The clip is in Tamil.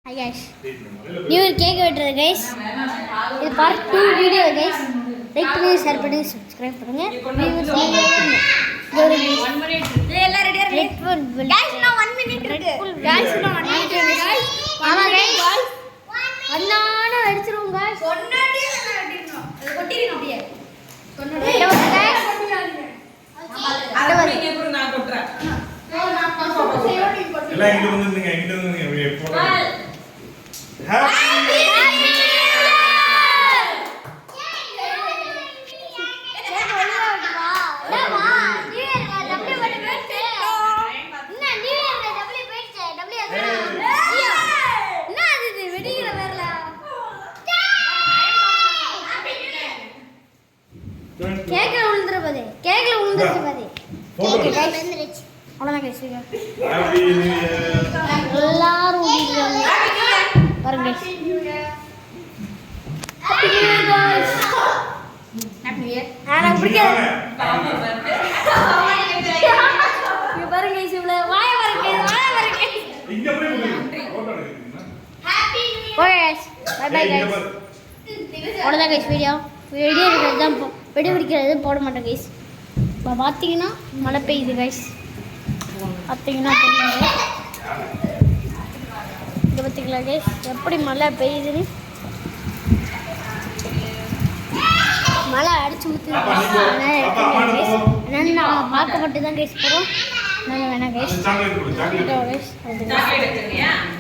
Hi guys, new cake வெட்டுறது guys. இது part 2 வீடியோ guys. லைக் பண்ணி ஷேர் பண்ணி subscribe பண்ணுங்க. ஒரு 1 minute எல்லாம் ரெடியா இருக்கு. guys நான் 1 minute இருக்கு. guys நான் 1 minute இருக்கு guys. ஆமா guys. அண்ணான அடிச்சிரோம் guys. சொன்னாடியே அடிறணும். அது கொட்டிரணும் அப்படியே. சொன்னாடியே guys. அது நீங்க கூட நான் கொட்றேன். எல்லாம் இங்க வந்துங்க போறோம். ஹாப்பி கேக்ல உளுந்துறது கேக்ல உளுந்துறது ஓகே गाइस அவ்வளவுதான் गाइस ஹாப்பி நியூ இயர் எல்லாரும் ஊதிடுவாங்க பாருங்க guys happy new year guys happy new year நான் பிடிக்காது இங்க பாருங்க गाइस இவ்வளவு வாய் வரங்க இங்க போய் போட்டோ எடுக்கணுமா happy new year okay guys bye bye guys அவ்வளவுதான் गाइस வீடியோ இருக்கிறது வெடி பிடிக்கிறது போட மாட்டேன் गाइस இப்போ பார்த்தீங்கன்னா மழை பெய்யுது गाइस பார்த்தீங்கன்னா இங்கே பார்த்தீங்களா गाइस எப்படி மழை பெய்யுதுன்னு மழை அடிச்சு ஊற்றி என்னன்னு நான் பார்க்க மட்டும் தான் गाइस போகிறோம் வேணாம் गाइस